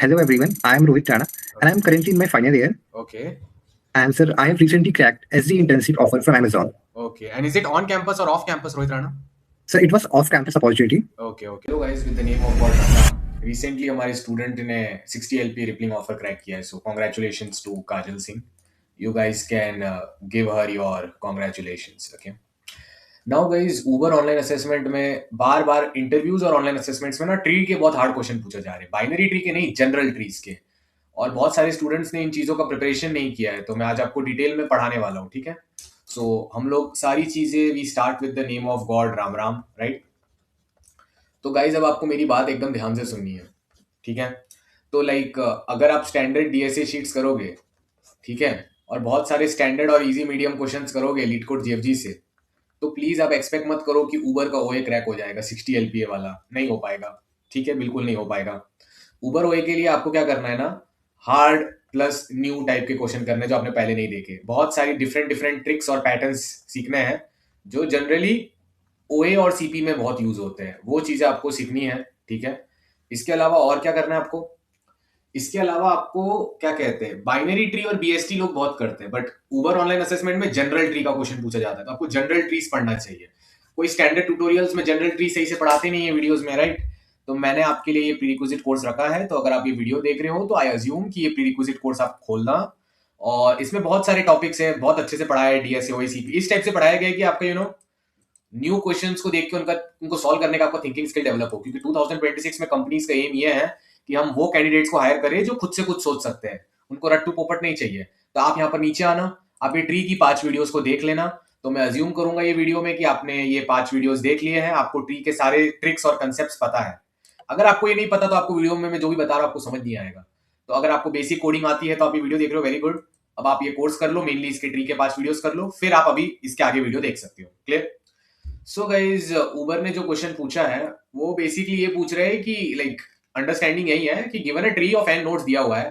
Hello everyone, I am Rohit Rana and I am currently in my final year. Okay. And sir, I have recently cracked SD internship offer from Amazon. Okay. And is it on campus or off campus, Rohit Rana? So it was off-campus opportunity. Okay. Okay. Hello guys, with the name of God Rana. Recently, हमारे student ने 60 LP rippling offer crack किया है. So congratulations to Kajal Singh. You guys can give her your congratulations. Okay. Now guys Uber online assessment में बार बार interviews और online assessments में ना tree के बहुत हार्ड क्वेश्चन पूछे जा रहे हैं, बाइनरी ट्री के नहीं, जनरल ट्रीज के। और बहुत सारे स्टूडेंट्स ने इन चीजों का प्रिपरेशन नहीं किया है, तो मैं आज आपको डिटेल में पढ़ाने वाला हूँ, ठीक है। सो हम लोग सारी चीजें we start with the name of God, Ram Ram, right. तो गाइज अब आपको मेरी बात एकदम ध्यान से सुननी है, ठीक है। तो लाइक अगर आप स्टैंडर्ड डीएसए शीट्स करोगे, ठीक है, और बहुत सारे स्टैंडर्ड और इजी मीडियम क्वेश्चंस करोगे लीड कोड जीएफजी से, तो प्लीज आप एक्सपेक्ट मत करो कि उबर का ओए क्रैक हो जाएगा 60 एलपीए वाला, नहीं हो पाएगा, ठीक है, बिल्कुल नहीं हो पाएगा। उबर ओए के लिए आपको क्या करना है ना, हार्ड प्लस न्यू टाइप के क्वेश्चन करने जो आपने पहले नहीं देखे, बहुत सारी डिफरेंट डिफरेंट ट्रिक्स और पैटर्न्स सीखने हैं जो जनरली ओए और सीपी में बहुत यूज होते हैं, वो चीजें आपको सीखनी है, ठीक है। इसके अलावा और क्या करना है आपको, इसके अलावा आपको क्या कहते हैं, बाइनरी ट्री और बीएसटी लोग बहुत करते हैं, बट उबर ऑनलाइन असेसमेंट में जनरल ट्री का क्वेश्चन पूछा जाता है, तो आपको जनरल ट्रीज पढ़ना चाहिए। कोई स्टैंडर्ड ट्यूटोरियल्स में जनरल ट्री सही से पढ़ाते नहीं है वीडियोस में, राइट। तो मैंने आपके लिए ये प्रीरिक्विजिट कोर्स रखा है, तो अगर आप ये वीडियो देख रहे हो तो आई अज्यूम कि ये प्रीरिक्विजिट कोर्स आप खोलना, और इसमें बहुत सारे टॉपिक्स हैं, बहुत अच्छे से पढ़ाया है, डीएसए ओएसीपी इस टाइप से पढ़ाया गया है कि आपका न्यू क्वेश्चंस को देख के उनको सॉल्व करने का आपको थिंकिंग स्किल डेवलप हो, क्योंकि 2026 में कंपनीज का एम ये है कि हम वो कैंडिडेट्स को हायर करें जो खुद से कुछ सोच सकते हैं, उनको रट्टू पोपट नहीं चाहिए। तो आप यहाँ पर नीचे आना, आप ये ट्री की 5 वीडियोस को देख लेना। तो मैं अज्यूम करूंगा ये वीडियो में कि आपने ये 5 वीडियोस देख लिए हैं, आपको ट्री के सारे ट्रिक्स और कंसेप्ट पता है। अगर आपको ये नहीं पता तो आपको वीडियो में मैं जो भी बता रहा हूँ आपको समझ नहीं आएगा। तो अगर आपको बेसिक कोडिंग आती है तो आप ये वीडियो देख रहे हो, वेरी गुड। अब आप ये कोर्स कर लो, मेनली इसके ट्री के 5 वीडियोस कर लो, फिर आप अभी इसके आगे वीडियो देख सकते हो। क्लियर। सो गाइज उबर ने जो क्वेश्चन पूछा है वो बेसिकली ये पूछ रहे हैं कि लाइक अंडरस्टैंडिंग यही है कि given a tree of n nodes दिया हुआ है,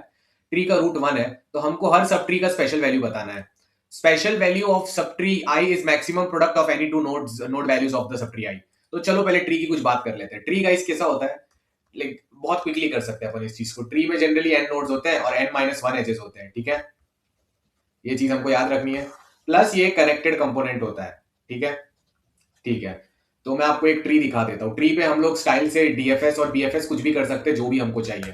ट्री का रूट 1 है, तो हमको हर सब ट्री का स्पेशल वैल्यू बताना है। Special value of sub tree I is maximum product of any two nodes, node values of the sub tree आई। तो चलो पहले ट्री की कुछ बात कर लेते हैं। ट्री गाइस कैसा होता है, लाइक बहुत क्विकली कर सकते हैं अपन इस चीज को। ट्री में जनरली एन नोड्स होते हैं और एन माइनस 1 एजेस होते हैं, ठीक है, ये चीज हमको याद रखनी है। प्लस ये कनेक्टेड कंपोनेंट होता है, ठीक है, ठीक है। तो मैं आपको एक ट्री दिखा देता हूँ। ट्री पे हम लोग स्टाइल से डीएफएस और बीएफएस कुछ भी कर सकते हैं, जो भी हमको चाहिए।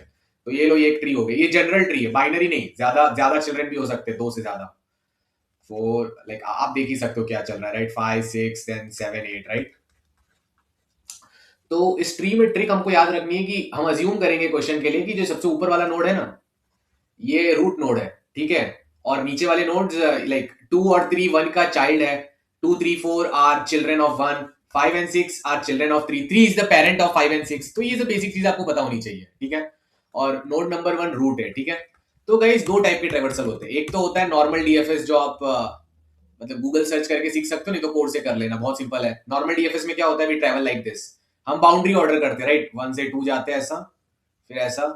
तो ये लो, ये एक ट्री हो गई, ये जनरल ट्री है, बाइनरी नहीं, ज्यादा ज्यादा चिल्ड्रन भी हो सकते हैं, 2 से ज्यादा, 4, लाइक आप देख ही सकते हो क्या चल रहा है, राइट, 5 6 10 7 8, राइट। तो इस ट्री में ट्रिक हमको याद रखनी है कि हम अज्यूम करेंगे क्वेश्चन के लिए कि जो सबसे ऊपर वाला नोड है ना, ये रूट नोड है, ठीक है, और नीचे वाले नोड्स लाइक 2 और 3 1 का चाइल्ड है, 2 3 4 are children of 1, 5 and 6 are children of 3, 3 is the parent of 5 and 6। तो ये सब बेसिक चीज आपको पता होनी चाहिए, ठीक है। और नोड नंबर 1 रूट है, ठीक है। तो गाइस 2 टाइप के ट्रैवर्सल होते हैं, एक तो होता है नॉर्मल डीएफएस जो आप मतलब गूगल सर्च करके सीख सकते हो, नहीं तो कोर्स से कर लेना, बहुत सिंपल है। नॉर्मल डीएफएस में क्या होता है, वी ट्रैवल लाइक दिस, हम बाउंड्री ऑर्डर करते हैं, राइट, 1 से 2 जाते हैं ऐसा, फिर ऐसा,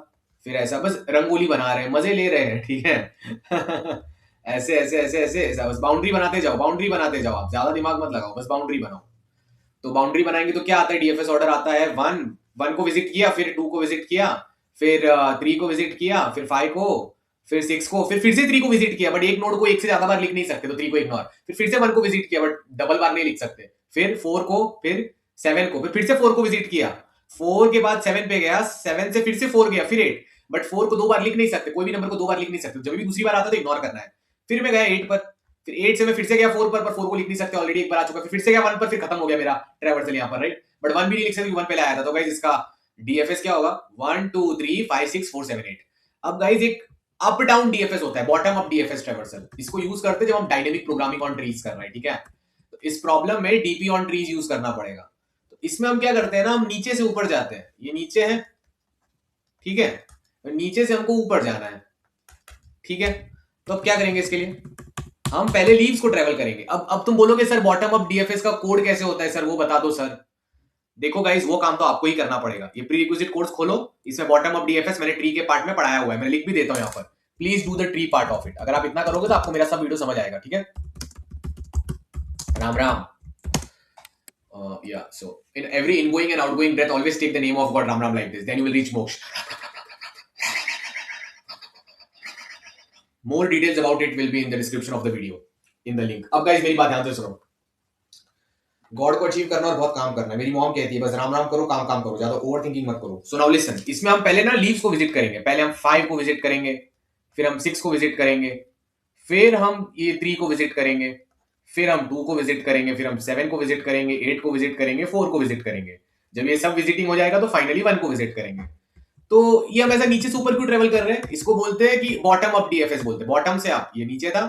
फिर ऐसा, बस रंगोली बना रहे हैं, मजे ले रहे हैं, ठीक है। ऐसे ऐसे ऐसे ऐसे ऐसा, बस बाउंड्री बनाते जाओ, बाउंड्री बनाते जाओ, आप ज्यादा दिमाग मत लगाओ, बस बाउंड्री बनाओ। तो बाउंड्री बनाएंगे तो क्या आता है, डीएफएस ऑर्डर आता है 1 को विजिट किया, फिर 2 को विजिट किया, फिर 3 को विजिट किया, फिर 5 को, फिर 6 को, फिर से 3 को विजिट किया, बट एक नोड को एक से ज्यादा बार लिख नहीं सकते तो 3 को इग्नोर, फिर से 1 को विजिट किया बट डबल बार नहीं लिख सकते, फिर 4 को, फिर 7 को, फिर से 4 को विजिट किया, 4 के बाद 7 पे गया, 7 से फिर से 4 गया, फिर 8, बट 4 को 2 बार लिख नहीं सकते, कोई भी नंबर को 2 बार लिख नहीं सकते, जब भी दूसरी बार आता है तो इग्नोर करना है। फिर मैं गया 8 पर, फिर 8 से मैं फिर से गया 4 पर 4 को लिख नहीं सकते, ऑलरेडी एक बार आ चुका, फिर से गया 1 पर, फिर खत्म हो गया मेरा ट्रैवर्सल यहाँ पर, राइट, बट 1 भी नहीं लिख सकते, 1 पहले आया था। तो गाइस इसका डीएफएस क्या होगा, 1 2 3 5 6 4 7 8। अब गाइस एक अप डाउन डीएफएस होता है, बॉटम अप डीएफएस ट्रैवर्सल, इसको यूज करते जब हम डायनेमिक प्रोग्रामिंग ऑन ट्रीज कर रहे हैं, ठीक है। तो इस प्रॉब्लम में डीपी ऑन ट्रीज यूज करना पड़ेगा। तो इसमें हम क्या करते हैं ना, हम नीचे से ऊपर जाते हैं, ये नीचे है, ठीक है, तो नीचे से हमको ऊपर जाना है, ठीक है। तो अब क्या करेंगे, इसके लिए हम पहले लीव्स को ट्रेवल करेंगे। अब तुम बोलोगे सर बॉटम अप डीएफएस का कोड कैसे होता है सर, वो बता दो सर। देखो गाइस वो काम तो आपको ही करना पड़ेगा, ये प्रीरिक्विजिट कोर्स खोलो, इसमें बॉटम अप डीएफएस मैंने ट्री के पार्ट में पढ़ाया हुआ है, मैं लिख भी देता हूं यहाँ पर, please do the tree part of it. अगर आप इतना करोगे तो आपको मेरा सब वीडियो समझ आएगा, ठीक है। Ram Ram. Yeah, so in every ingoing and outgoing breath always take the name of God, Ram Ram, like this, then you will reach moksha. More details about it will be in the description of the video, in the link. अब guys मेरी बात ध्यान से सुनो. God को achieve करना और बहुत काम करना है. मेरी मॉम कहती है बस राम राम करो, काम काम करो, ज्यादा ओवर थिंकिंग मत करो. सो नाउ लिसन, इसमें हम पहले ना लीव्स को विजिट करेंगे. पहले हम 5 को विजिट करेंगे, फिर हम 6 को विजिट करेंगे, फिर हम ये 3 को विजिट करेंगे, फिर हम 2 को विजिट करेंगे, फिर हम 7 को विजिट करेंगे, 8 को विजिट करेंगे, 4 को विजिट करेंगे. जब ये सब विजिटिंग हो जाएगा तो फाइनली 1 को विजिट करेंगे. तो ये हम ऐसा नीचे से ऊपर क्यों ट्रेवल कर रहे हैं? इसको बोलते हैं कि बॉटम अप डीएफएस बोलते हैं. बॉटम से अप, ये नीचे था,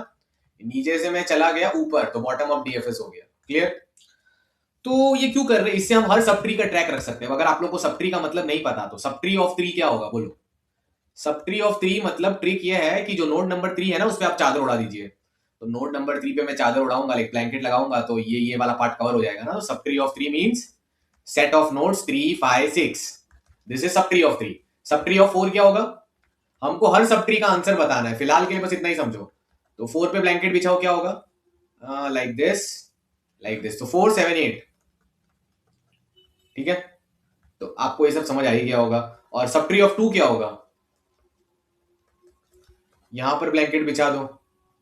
नीचे से मैं चला गया ऊपर, तो बॉटम अप डीएफएस हो गया. क्लियर? तो ये क्यों कर रहे हैं? इससे हम हर सब ट्री का ट्रैक रख सकते हैं. अगर आप लोग को सब ट्री का मतलब नहीं पता तो सब ट्री ऑफ 3 क्या होगा बोलो? सब ट्री ऑफ 3 मतलब ट्रिक ये है कि जो नोड नंबर 3 है ना, उस पर आप चादर उड़ा दीजिए. तो नोड नंबर 3 पे मैं चादर उड़ाऊंगा, लाइक ब्लैंकेट लगाऊंगा, तो ये वाला पार्ट कवर हो जाएगा ना. तो sub tree of 3 means set of nodes 3 5 6. This is sub tree of 3. Sub tree of 4 क्या होगा? हमको हर सब ट्री का आंसर बताना है. फिलहाल के लिए बस इतना ही समझो. तो 4 पे ब्लैंकेट बिछाओ, क्या होगा? Like this, like this. तो 4 7 8. ठीक है, तो आपको ये सब समझ आ ही गया होगा. और सब ट्री ऑफ 2 क्या होगा? यहां पर ब्लैंकेट बिछा दो,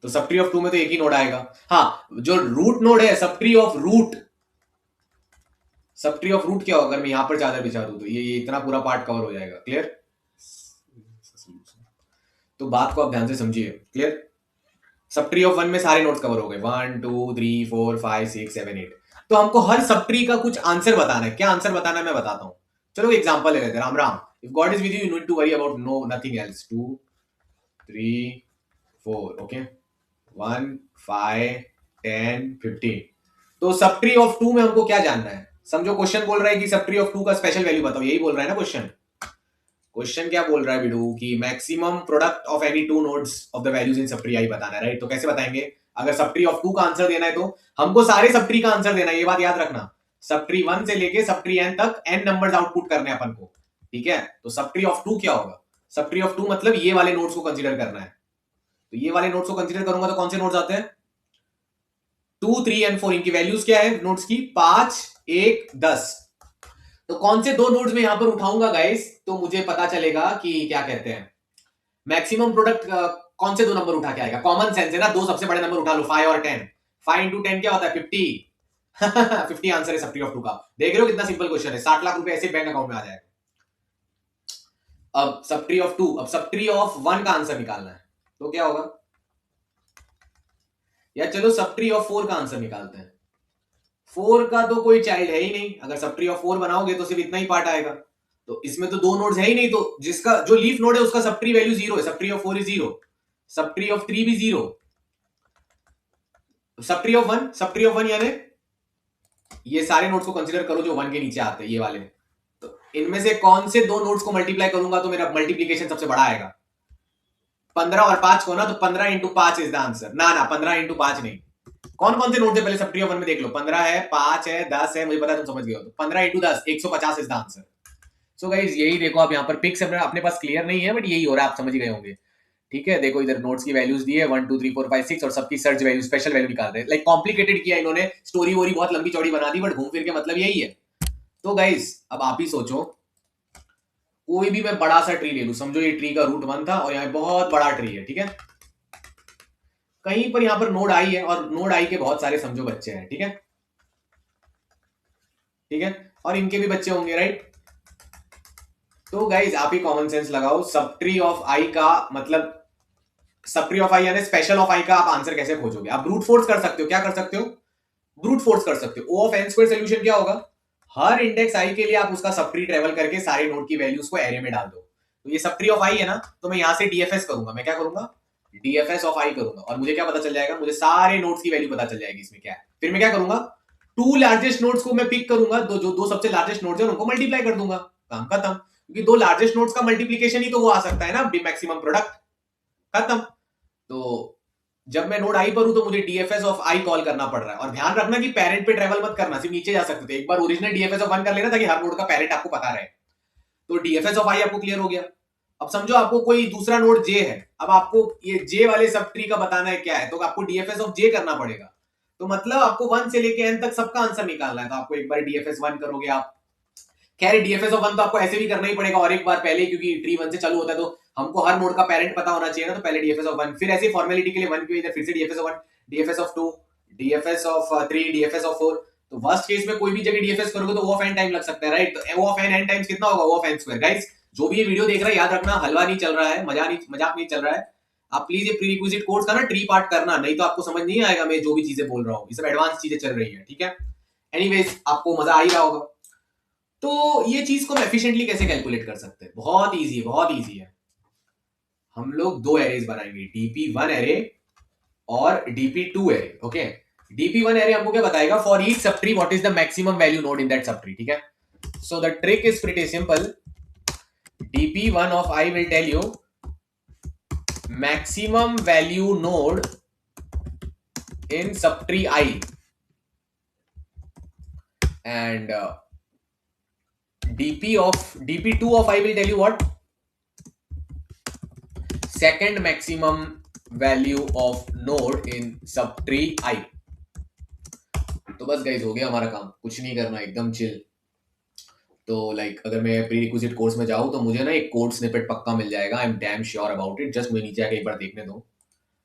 तो सब ट्री ऑफ 2 में तो एक ही नोड आएगा. हाँ, जो रूट नोड है, subtree of root, subtree of root क्या होगा? अगर मैं यहां पर चादर बिछा दूं तो ये इतना पूरा पार्ट कवर हो जाएगा. क्लियर? तो बात को आप ध्यान से समझिए. क्लियर? सब ट्री ऑफ 1 में सारे नोड्स कवर हो गए, 1 2 3 4 5 6 7 8. तो हमको हर सब ट्री का कुछ आंसर बताना है. क्या आंसर बताना है मैं बताता हूं. चलो एग्जांपल ले लेते हैं. Ram Ram. If God is with you, you need to worry about no nothing else. 2 3 4. Okay, 1 5 10 15. तो सब ट्री ऑफ 2 में हमको क्या जानना है? समझो क्वेश्चन बोल रहा है कि सब ट्री ऑफ 2 का स्पेशल वैल्यू बताओ. यही बोल रहा है ना क्वेश्चन. क्वेश्चन क्या बोल रहा है बिडू? कि maximum product of any two nodes of the values in sub tree आई बताना है. राइट? तो कैसे बताएंगे? अगर सब ट्री ऑफ 2 का आंसर देना है तो हमको सारे सब ट्री का आंसर देना है. ये बात याद रखना. सब ट्री 1 से लेके सब ट्री n तक n नंबर्स आउटपुट करने हैं अपन को. ठीक है? तो सब ट्री ऑफ 2 क्या होगा? सब ट्री ऑफ 2 मतलब ये वाले नोड्स को कंसीडर करना है. तो ये वाले नोड्स को कंसीडर करूंगा तो कौन से नोड्स आते हैं? 2 3 एंड 4. इनकी वैल्यूज क्या है नोड्स की? 5 1 10. तो कौन से दो नोड्स में यहां पर उठाऊंगा गाइस, तो मुझे पता चलेगा कि क्या कहते हैं मैक्सिमम प्रोडक्ट कौन से दो नंबर उठा के आएगा. कॉमन सेंस है ना, दो सबसे बड़े नंबर उठा लो, 5 और 10. 5 इंटू 10 क्या होता है? 50. 50 आंसर है सब ट्री ऑफ 2 का. देख रहे हो कितना सिंपल क्वेश्चन है. 60 लाख रुपए ऐसे बैंक अकाउंट में आ जाएगा. अब सब ट्री ऑफ 2, अब सब ट्री ऑफ 1 का आंसर निकालना है. तो क्या होगा? या चलो सब ट्री ऑफ 4 का आंसर निकालते हैं. 4 का तो कोई चाइल्ड है ही नहीं. अगर सब ट्री ऑफ 4 बनाओगे तो सिर्फ इतना ही पार्ट आएगा. तो इसमें तो दो नोड्स है ही नहीं, तो जिसका जो लीफ नोड है उसका सब ट्री वैल्यू 0 है. Subtree of 4 is 0. Sub tree of 3 भी 0. Sub tree of 1, sub tree of 1 यानी ये सारे नोड्स को कंसीडर करो जो 1 के नीचे आते हैं, ये वाले. तो इनमें से कौन से दो नोड्स को मल्टीप्लाई करूंगा तो मेरा मल्टीप्लीकेशन सबसे बड़ा आएगा? 15 और 5 को ना, तो 15 इंटू 5 इज द आंसर. ना 15 इंटू 5 नहीं. कौन कौन से नोट है पहले सब ट्री ऑफ 1 में देख लो. 15 है, 5 है, 10 है, मुझे पता है तुम समझ गए हो. तो 15 into 10 150 is the answer. So guys यही देखो आप यहाँ पर पिक्स अपने पास क्लियर नहीं है, बट यही हो रहा है, आप समझ गए होंगे. ठीक है, देखो इधर नोट्स की वैल्यूज दी है 1 2 3 4 5 6 और सबकी सर्च वैल्यू, स्पेशल वैल्यू निकाल रहे हैं. लाइक कॉम्प्लिकेटेड किया इन्होंने, स्टोरी वोरी बहुत लंबी चौड़ी बना दी, बट घूम फिर के मतलब यही है. तो गाइस अब आप ही सोचो, कोई भी मैं बड़ा सा ट्री ले लूं. समझो ये ट्री का रूट 1 था और यहाँ बहुत बड़ा ट्री है. ठीक है, कहीं पर यहां पर नोड आई है और नोड आई के बहुत सारे समझो बच्चे हैं. ठीक है, ठीक है, और इनके भी बच्चे होंगे. राइट? तो गाइज आप ही कॉमन सेंस लगाओ. सब ट्री ऑफ आई का मतलब, सब ट्री ऑफ आई यानी स्पेशल ऑफ आई का आप आंसर कैसे खोजोगे? आप ब्रूट फोर्स कर सकते हो. क्या कर सकते हो? ब्रूट फोर्स कर सकते हो. ओ ऑफ एन स्क्वायर सोल्यूशन क्या होगा? हर इंडेक्स आई के लिए आप उसका सब ट्री ट्रेवल करके सारे नोड की वैल्यूज को एरे में डाल दो. तो ये सब ट्री ऑफ आई है ना, तो मैं यहां से डीएफएस करूंगा. मैं क्या करूंगा? डीएफएस ऑफ आई करूंगा. और मुझे क्या पता चल जाएगा? मुझे सारे नोड्स की वैल्यू पता चल जाएगी. इसमें क्या है? फिर मैं क्या करूंगा? टू लार्जेस्ट नोड्स को मैं पिक करूंगा, जो दो सबसे लार्जेस्ट नोड्स है उनको मल्टीप्लाई कर दूंगा. काम खत्म. क्योंकि दो लार्जेस्ट नोड्स का मल्टीप्लीकेशन ही तो वो आ सकता है ना, मैक्सिमम प्रोडक्ट. खत्म. तो जब मैं नोड आई पर हूं तो मुझे डीएफएस ऑफ आई कॉल करना पड़ रहा है. और ध्यान रखना कि पेरेंट पे ट्रेवल मत करना, सिर्फ नीचे जा सकते थे. एक बार ओरिजिनल डीएफएस ऑफ 1 कर लेना ताकि हर नोड का पेरेंट आपको पता रहे. तो डीएफएस ऑफ आई आपको क्लियर हो गया. अब समझो आपको कोई दूसरा नोड जे है. अब आपको ये जे वाले सब ट्री का बताना है क्या है, तो आपको डीएफएस ऑफ जे करना पड़ेगा. तो मतलब आपको 1 से लेके n तक सबका आंसर निकालना है. तो आपको एक बार डीएफएस 1 करोगे आप, खैर डीएफएस ऑफ वन तो आपको ऐसे भी करना ही पड़ेगा और एक बार पहले, क्योंकि ट्री वन से चालू होता है तो हमको हर नोड का पेरेंट पता होना चाहिए ना, तो पहले डीएफएस ऑफ वन, फिर ऐसे फॉर्मेलिटी के लिए वन की वजह फिर से DFS of one, DFS of two, DFS of three, DFS of four. तो वर्स्ट केस में कोई भी जगह डीएफएस करोगे तो वो ऑफ एन टाइम लग सकता है, राइट? तो वो ऑफ एन टाइम्स कितना होगा? वो ऑफ एन स्क्वायर। गाइस जो भी ये वीडियो देख रहा है याद रखना, हलवा नहीं चल रहा है, मजाक नहीं चल रहा है। आप प्लीज ये प्री रिक्विजिट कोर्स का ना ट्री पार्ट करना, नहीं तो आपको समझ नहीं आएगा मैं जो भी चीजें बोल रहा हूँ, ये सब एडवांस चीजें चल रही है, ठीक है? एनीवेज आपको मजा आ ही रहा होगा। तो ये चीज को हम एफिशिएंटली कैसे कैलकुलेट कर सकते हैं? बहुत इजी है, बहुत इजी है। हम लोग दो एरेज बनाएंगे, dp1 एरे और dp2 array. Okay, dp1 array हमको क्या बताएगा? For each subtree what is the maximum value node in that subtree, ठीक है? So the trick is pretty simple. dp1 of i will tell you maximum value node in subtree i and dp2 of I will tell you what? Second maximum value of node in subtree I। तो बस guys हो गया हमारा काम, कुछ नहीं करना, एकदम चिल। तो लाइक अगर मैं प्री रिक्विजिट कोर्स में जाऊँ तो मुझे ना एक कोड स्निपेट पक्का मिल जाएगा, I am damn sure about it. Just मुझे नीचे आके एक बार देखने दो।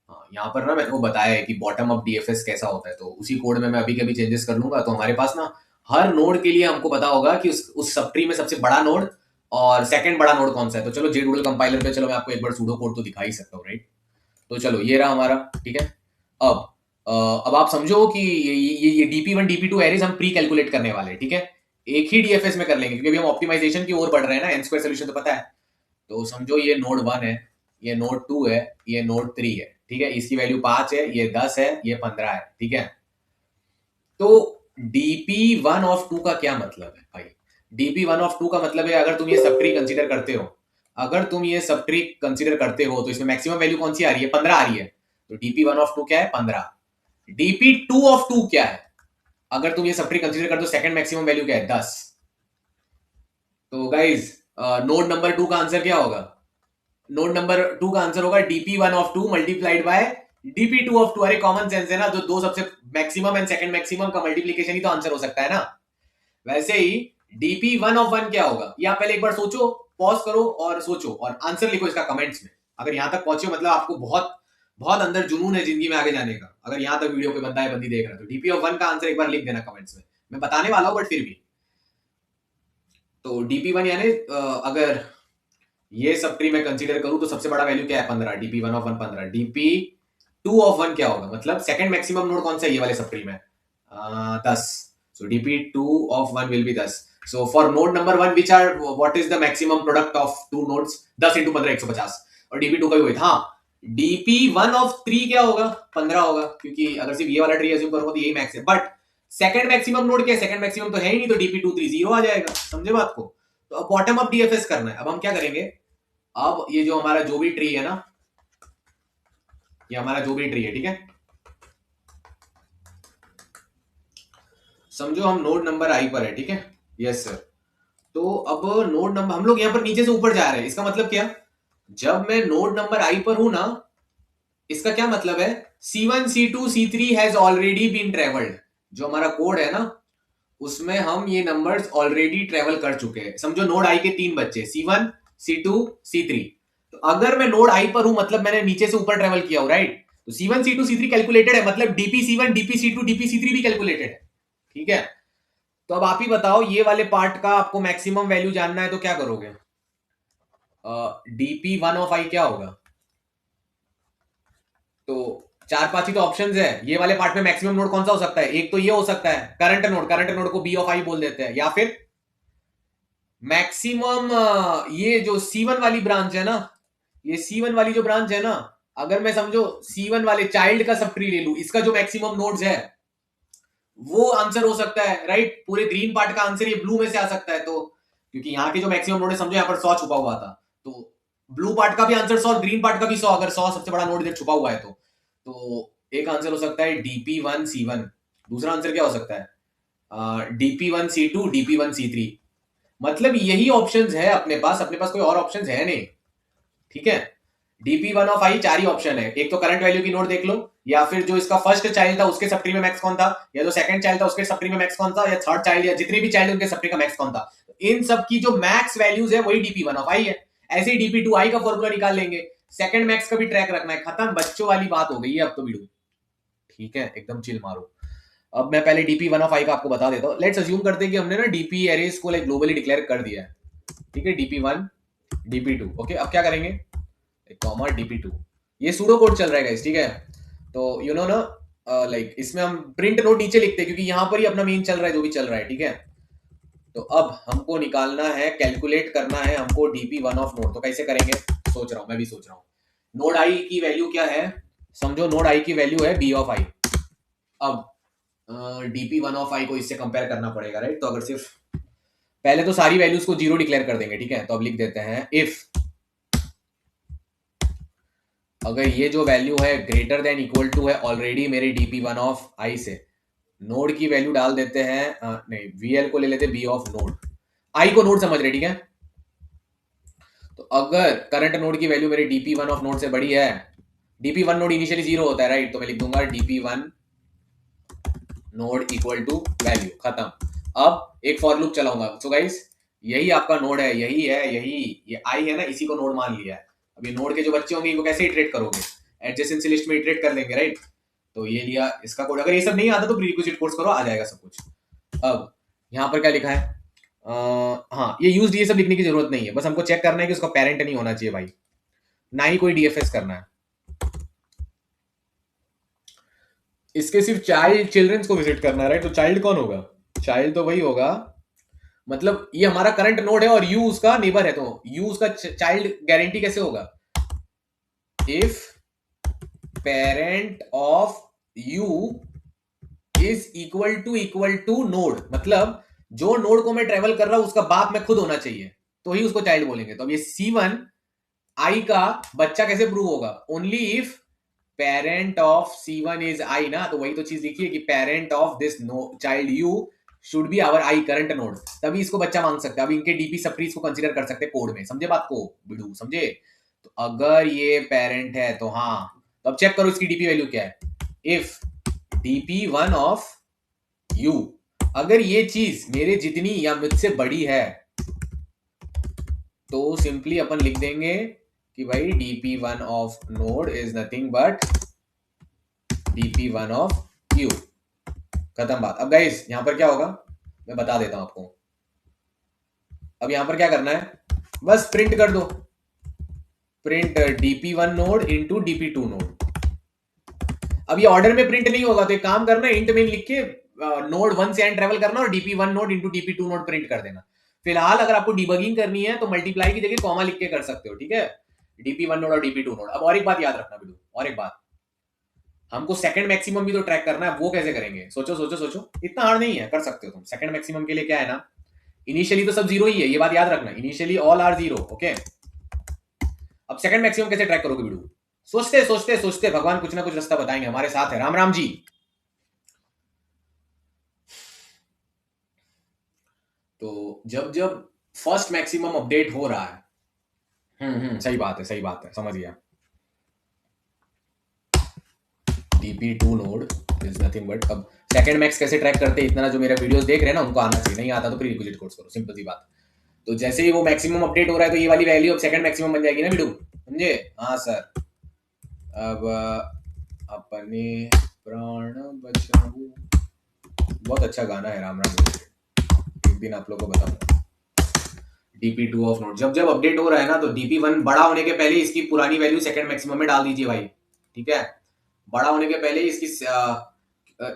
हाँ, यहाँ पर ना मैंने को बताया है कि बॉटम अप डीएफएस कैसा होता है, तो उसी कोड में मैं अभी के अभी चेंजेस कर लूंगा। तो हमारे पास ना हर नोड के लिए हमको पता होगा कि उस सब ट्री में सबसे बड़ा नोड और सेकंड बड़ा नोड कौन सा है। तो चलो JDoodle कंपाइलर पे चलो मैं आपको एक बार सूडो कोड तो दिखा ही सकता हूँ, राइट? तो चलो ये रहा हमारा, ठीक है? अब आप समझो कि ये dp1 dp2 एरेज हम प्री कैलकुलेट करने वाले हैं, ठीक है? एक ही डीएफएस में कर लेंगे क्योंकि अभी हम ऑप्टिमाइजेशन की ओर बढ़ रहे हैं ना, एन स्क्वायर सोल्यूशन तो पता है। तो समझो ये नोड 1 है, ये नोड 2 है, ये नोड 3 है, ठीक है? इसकी वैल्यू 5 है, ये 10 है, ये 15 है, ठीक है? तो dp1 ऑफ 2 का क्या मतलब है भाई? dp1 ऑफ 2 का मतलब है अगर तुम ये सब ट्री कंसीडर करते हो, अगर तुम ये सब ट्री कंसीडर करते हो तो इसमें मैक्सिमम वैल्यू कौन सी आ रही है? 15 आ रही है। तो dp1 ऑफ 2 क्या है? 15। dp2 ऑफ 2 क्या है? अगर तुम ये सब ट्री कंसीडर करते हो सेकंड मैक्सिमम वैल्यू क्या है? 10। तो गाइज नोड नंबर 2 का आंसर क्या होगा? नोड नंबर 2 का आंसर होगा dp1 of 2 multiplied by dp2 of 2। अरे कॉमन सेंस है ना, जो दो सबसे मैक्सिमम एंड सेकंड मैक्सिमम का मल्टीप्लीकेशन ही तो आंसर हो सकता है ना। वैसे ही dp1 ऑफ 1 क्या होगा? ये आप पहले एक बार सोचो, पॉज करो और सोचो और आंसर लिखो इसका कमेंट्स में। अगर यहां तक पहुंचे मतलब आपको बहुत बहुत अंदर जुनून है जिंदगी में आगे जाने का। अगर यहां तक वीडियो पे बंदा है बंदी देख रहा है तो dp ऑफ 1 का आंसर एक बार लिख देना कमेंट्स में। मैं बताने वाला हूं बट फिर भी। तो dp1 यानी अगर ये सब ट्री में कंसीडर करूं तो सबसे बड़ा वैल्यू क्या है? 15। dp1 of 1 15। dp2 ऑफ 1 क्या होगा? मतलब सेकंड मैक्सिमम नोड कौन सा है ये वाले सब ट्री में? 10। so dp2 of 1 will be 10। so for node number 1 which are what is the maximum product of two nodes? 10 into 15 150। और dp2 का भी वही था। dp1 of 3 क्या होगा? 15 होगा, क्योंकि अगर सिर्फ ये वाला ट्री अज्यूम करूंगा तो यही मैक्स है। बट सेकंड मैक्सिमम नोड क्या है? सेकंड मैक्सिमम तो है ही नहीं, तो dp2 3 0 आ जाएगा। समझे बात को? तो अब बॉटम अप डीएफएस करना है। अब हम क्या करेंगे? अब ये जो हमारा जो भी ट्री है ना, ये हमारा जो भी ट्री है, ठीक है? समझो हम नोड नंबर आई पर है, ठीक है? Yes sir. तो अब नोड नंबर हम लोग यहां पर नीचे से ऊपर जा रहे हैं, इसका मतलब क्या? जब मैं नोड नंबर आई पर हूं ना, इसका क्या मतलब है? C1 C2 C3 has already been travelled. जो हमारा कोड है ना उसमें हम ये नंबर्स ऑलरेडी ट्रेवल कर चुके हैं। समझो नोड आई के 3 बच्चे C1 C2 C3। तो अगर मैं नोड आई पर हूं मतलब मैंने नीचे से ऊपर ट्रेवल किया हूं, राइट? तो C1 C2 C3 कैलकुलेटेड है, मतलब dpC1 dpC2 dpC3 भी कैलकुलेटेड है, ठीक है? तो अब आप ही बताओ, ये वाले पार्ट का आपको मैक्सिमम वैल्यू जानना है तो क्या करोगे? dp1 ऑफ आई क्या होगा? तो 4-5 ही तो ऑप्शंस है। ये वाले पार्ट में मैक्सिमम नोड कौन सा हो सकता है? एक तो ये हो सकता है करंट नोड, करंट नोड को b ऑफ आई बोल देते हैं। या फिर मैक्सिमम ये जो C1 वाली ब्रांच है ना, ये C1 वाली जो ब्रांच है ना, अगर मैं समझो C1 वाले चाइल्ड का सब ट्री ले लूं, इसका जो मैक्सिमम नोड्स है वो आंसर हो सकता है, राइट? पूरे ग्रीन पार्ट का आंसर ये ब्लू में से आ सकता है। तो क्योंकि यहाँ के जो मैक्सिमम नोड है, समझो यहाँ पर 100 छुपा हुआ था, तो ब्लू पार्ट का भी आंसर 100, ग्रीन पार्ट का भी 100। अगर 100 सबसे बड़ा नोड इधर छुपा हुआ है तो एक आंसर हो सकता है dp1 C1। दूसरा आंसर क्या हो सकता है? dp1 C2 dp1 C3। मतलब यही ऑप्शंस है अपने पास कोई और ऑप्शंस है नहीं, ठीक है? DP1 of I 4 he option है, एक तो करंट वैल्यू की नोड देख लो, या फिर जो इसका फर्स्ट चाइल्ड था उसके सबट्री में मैक्स कौन था, या जो सेकंड चाइल्ड था उसके सबट्री में मैक्स कौन था, या थर्ड चाइल्ड या जितने भी चाइल्ड उनके सबट्री का मैक्स कौन था। इन सब की जो मैक्स वैल्यूज है वही DP1 ऑफ आई है। ऐसे ही DP2 आई का फॉर्मूला निकाल लेंगे, सेकंड मैक्स का भी ट्रैक रखना है, खत्म, बच्चों वाली बात हो गई है अब तो वीडियो। ठीक है, एकदम चिल मारो। अब मैं पहले DP1 ऑफ आई का आपको बता देता हूँ। लेट्स अज्यूम करते हैं कि हमने ना DP एरेज को लाइक ग्लोबली डिक्लेयर कर दिया है, ठीक है, DP1 DP2। ओके, अब क्या करेंगे, कॉमा DP2, ये सूडो कोड चल रहा है गाइस, ठीक है। तो यू नो ना, लाइक इसमें हम प्रिंट नोट नीचे लिखते हैं क्योंकि यहां पर ही अपना मेन चल रहा है जो भी चल रहा है, ठीक है। तो अब हमको निकालना है, कैलकुलेट करना है हमको DP1 ऑफ नोड। तो कैसे करेंगे, सोच रहा हूं, मैं भी सोच रहा हूं। नोड आई की वैल्यू क्या है, समझो नोड आई की वैल्यू है B ऑफ आई। अब DP1 ऑफ आई को इससे कंपेयर करना पड़ेगा, राइट। तो अगर सिर्फ पहले तो सारी वैल्यूज को 0 डिक्लेयर कर देंगे, ठीक है। तो अब लिख देते हैं इफ अगर ये जो वैल्यू है ग्रेटर देन इक्वल टू है ऑलरेडी मेरे DP1 ऑफ आई से, नोड की वैल्यू डाल देते हैं, नहीं VL को ले लेते B ऑफ नोड, आई को नोड समझ रहे, ठीक है। तो अगर करंट नोड की वैल्यू मेरे DP1 ऑफ नोड से बड़ी है, DP1 नोड इनिशियली 0 होता है, राइट। तो मैं लिख दूंगा DP1 node equal to value, खत्म। अब एक फॉर लूप चलाऊंगा। सो गाइस, यही आपका नोड है, यही है, यही ये आई है ना, इसी को नोड मान लिया है। अब ये नोड के जो बच्चे होंगे इनको कैसे इटरेट करोगे, एडजेसेंसी लिस्ट में इटरेट कर लेंगे, राइट। तो ये लिया इसका कोड, अगर ये सब नहीं आता तो प्रीरिक्विजिट कोर्स करो, आ जाएगा सब कुछ। अब यहाँ पर क्या लिखा है, हाँ ये यूज्ड, ये सब लिखने की जरूरत नहीं है, बस हमको चेक करना है कि उसका पेरेंट नहीं होना चाहिए भाई, ना ही कोई DFS करना है। इसके सिर्फ चाइल्ड चिल्ड्रंस को विजिट करना है, राइट। तो चाइल्ड कौन होगा, चाइल्ड तो वही होगा, मतलब ये हमारा करंट नोड है और यू उसका नेबर है, तो यू उसका चाइल्ड गारंटी कैसे होगा, if parent of u is equal to node, मतलब जो नोड को मैं ट्रेवल कर रहा हूं उसका बाप मैं खुद होना चाहिए, तो ही उसको चाइल्ड बोलेंगे। तो अब ये C1 आई का बच्चा कैसे प्रूव होगा, only if parent of C1 is i ना, तो वही तो चीज लिखी है कि parent of this child u should be our i current node, तभी इसको बच्चा मांग सकते हैं। अब इनके DP सबट्रीज को कंसीडर कर सकते हैं कोड में, समझे बात को बिडू, समझे। तो अगर ये पेरेंट है तो हाँ, तो अब चेक करो इसकी DP वैल्यू क्या है, इफ DP1 ऑफ यू, अगर ये चीज मेरे जितनी या मुझसे बड़ी है तो सिंपली अपन लिख देंगे कि भाई DP1 of node is nothing but DP1 of you, खत्म बात। अब गाइस यहां पर क्या होगा मैं बता देता हूं आपको। अब यहां पर क्या करना है, बस प्रिंट कर दो, print DP1 node into DP2 node. अब ये ऑर्डर में प्रिंट नहीं होगा, तो एक काम करना है, इंट में लिख के नोड 1 से एंड ट्रेवल करना और DP1 node into DP2 node print कर देना। फिलहाल अगर आपको डिबगिंग करनी है तो मल्टीप्लाई की जगह कॉमा लिख के कर सकते हो, ठीक है, DP1 नोड और DP2 नोड। अब और एक बात याद रखना बिल्कुल, और एक बात, हमको सेकंड मैक्सिमम भी तो ट्रैक करना है, वो कैसे करेंगे, सोचो सोचो सोचो, इतना हार्ड नहीं है, कर सकते हो तुम। सेकंड मैक्सिमम के लिए क्या है ना, इनिशियली तो सब 0 ही है, ये बात याद रखना, इनिशियली ऑल आर 0, ओके। अब सेकंड मैक्सिमम कैसे ट्रैक करोगे बिडू, सोचते सोचते सोचते भगवान कुछ ना कुछ रास्ता बताएंगे, हमारे साथ है राम राम जी। तो जब जब फर्स्ट मैक्सिमम अपडेट हो रहा है, सही बात है, सही बात है, समझ गया। DP2 node is nothing but, अब सेकंड मैक्स कैसे ट्रैक करते हैं, इतना जो मेरा वीडियोस देख रहे हैं ना उनको आना चाहिए, नहीं आता तो प्रीरिक्विजिट कोर्स करो, सिंपल सी बात। तो जैसे ही वो मैक्सिमम अपडेट हो रहा है तो ये वाली वैल्यू अब सेकंड मैक्सिमम बन जाएगी ना बिडू, समझे। हाँ सर, अब अपने प्राण बचाओ, बहुत अच्छा गाना है राम राम, एक दिन आप लोगों को बताऊंगा। DP2 ऑफ नोड जब जब अपडेट हो रहा है ना, तो DP1 बड़ा होने के पहले इसकी पुरानी वैल्यू सेकंड मैक्सिमम में डाल दीजिए भाई, ठीक है। बड़ा होने के पहले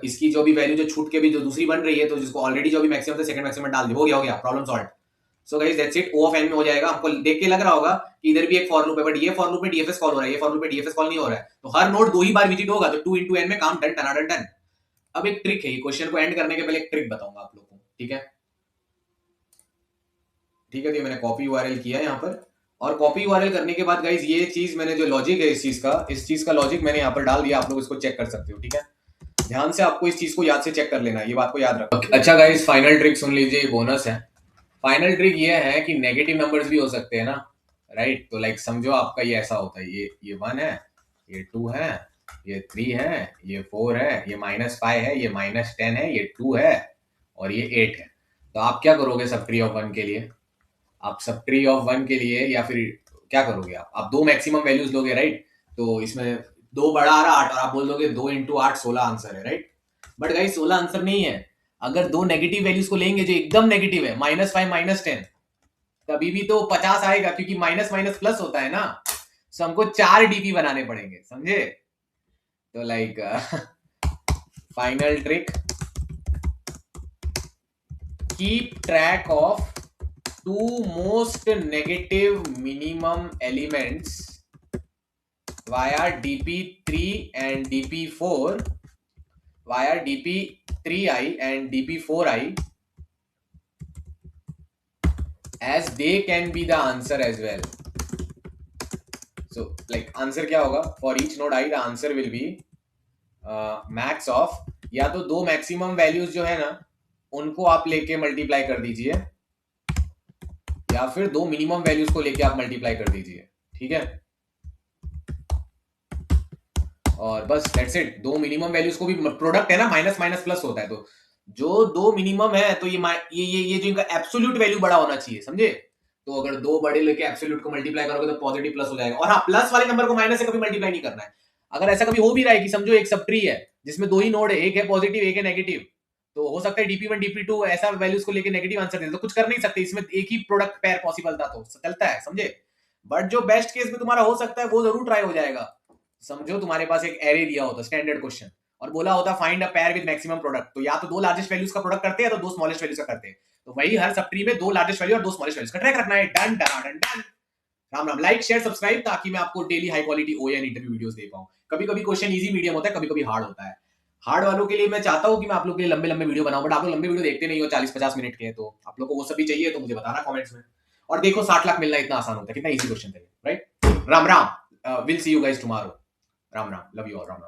इसकी जो भी वैल्यू जो छूट के भी जो दूसरी बन रही है, तो जिसको ऑलरेडी जो भी मैक्सिमम था सेकंड मैक्सिमम डाल दिया, हो गया problem solve. So guys that's it, O of n में हो जाएगा। आपको देख के लग रहा होगा कि इधर भी एक फॉर लूप है, बट ये फॉर लूप में DFS कॉल हो रहा है, ये फॉर लूप में DFS कॉल नहीं हो रहा है, तो हर नोड 2 ही बार विजिट होगा, तो 2 into n में काम डन टनाडन डन। अब एक ट्रिक है, ये क्वेश्चन को एंड करने के पहले एक ट्रिक बताऊंगा आप लोगों को, ठीक है, ठीक है। तो मैंने कॉपी URL किया है यहाँ पर, और कॉपी URL करने के बाद गाइस ये चीज मैंने जो लॉजिक है इस चीज का लॉजिक मैंने यहाँ पर डाल दिया, आप लोग इसको चेक कर सकते हो, ठीक है। ध्यान से आपको इस चीज को याद से चेक कर लेना है, ये बात को याद रखो। अच्छा गाइस, फाइनल ट्रिक सुन लीजिए, बोनस है। फाइनल ट्रिक ये है कि नेगेटिव नंबर्स भी हो सकते हैं ना, राइट। तो लाइक समझो आपका ये ऐसा होता है, ये 1 है, ये 2 है, ये 3 है, ये 4 है, ये -5 है, ये -10 है, ये 2 है और ये 8 है। तो आप क्या करोगे सब ट्री ऑफ 1 के लिए? आप सब ट्री ऑफ 1 के लिए या फिर क्या करोगे आप दो मैक्सिमम वैल्यूज लोगे, राइट? तो इसमें 2 बड़ा आ रहा 8 और आप बोल दोगे 2 × 8 16 आंसर है, राइट? बट गाइस 16 आंसर नहीं है। अगर दो नेगेटिव वैल्यूज को लेंगे जो एकदम नेगेटिव है, -5 -10, तभी भी तो 50 आएगा, क्योंकि माइनस माइनस प्लस होता है ना। सो हमको 4 डीपी बनाने पड़ेंगे, समझे? तो like final trick, keep track of 2 most negative minimum elements via dp3 and dp4, via dp3i and dp4i, as they can be the answer as well. So like answer क्या होगा? For each node i the answer will be max of, या तो दो maximum values जो है ना उनको आप लेके मल्टीप्लाई कर दीजिए, या फिर दो मिनिमम वैल्यूज को लेके आप मल्टीप्लाई कर दीजिए, ठीक है? और बस दैट्स इट। दो मिनिमम वैल्यूज को भी, प्रोडक्ट है ना, माइनस माइनस प्लस होता है, तो जो दो मिनिमम है तो ये जो इनका एब्सोल्यूट वैल्यू बड़ा होना चाहिए, समझे? तो अगर दो बड़े लेके एब्सोल्यूट को मल्टीप्लाई करोगे तो पॉजिटिव प्लस हो जाएगा। और हाँ, प्लस वाले नंबर को माइनस से कभी मल्टीप्लाई नहीं करना है। अगर ऐसा कभी हो भी रहा है कि समझो एक सब ट्री है जिसमें दो ही नोड है, एक है पॉजिटिव एक है नेगेटिव, तो हो सकता है dp1 dp2 ऐसा वैल्यूज को लेके नेगेटिव आंसर दे, तो कुछ कर नहीं सकते, इसमें एक ही प्रोडक्ट पेयर पॉसिबल था तो चलता है, समझे? बट जो बेस्ट केस में तुम्हारा हो सकता है वो जरूर ट्राई हो जाएगा। समझो तुम्हारे पास एक एरे दिया होता स्टैंडर्ड क्वेश्चन और बोला होता find a pair with maximum product, तो या तो दो लार्जेस्ट वैल्यूज का प्रोडक्ट करते हैं या तो दो स्मॉलेस्ट वैल्यूज का करते हैं। तो वही हर सब ट्री में दो लार्जेस्ट वैल्यू और दो स्मॉलेस्ट वैल्यूज का ट्रैक रखना है। Done done done done. Ram Ram. Like share subscribe ताकि मैं आपको डेली हाई क्वालिटी ओएन इंटरव्यू वीडियोस दे पाऊं। कभी कभी क्वेश्चन इजी मीडियम होता है, कभी कभी हार्ड होता है। हार्ड वालों के लिए मैं चाहता हूं कि मैं आप लोग के लिए लंबे लंबे वीडियो बनाऊं, बट आप लोग लंबे वीडियो देखते नहीं हो, 40-50 मिनट के, तो आप लोग को वो सब भी चाहिए तो मुझे बताना कमेंट्स में। और देखो 60 लाख मिलना इतना आसान होता है, कितना इजी क्वेश्चन था, right? Ram Ram. Will see you guys tomorrow. Ram Ram. Love you all. Ram Ram.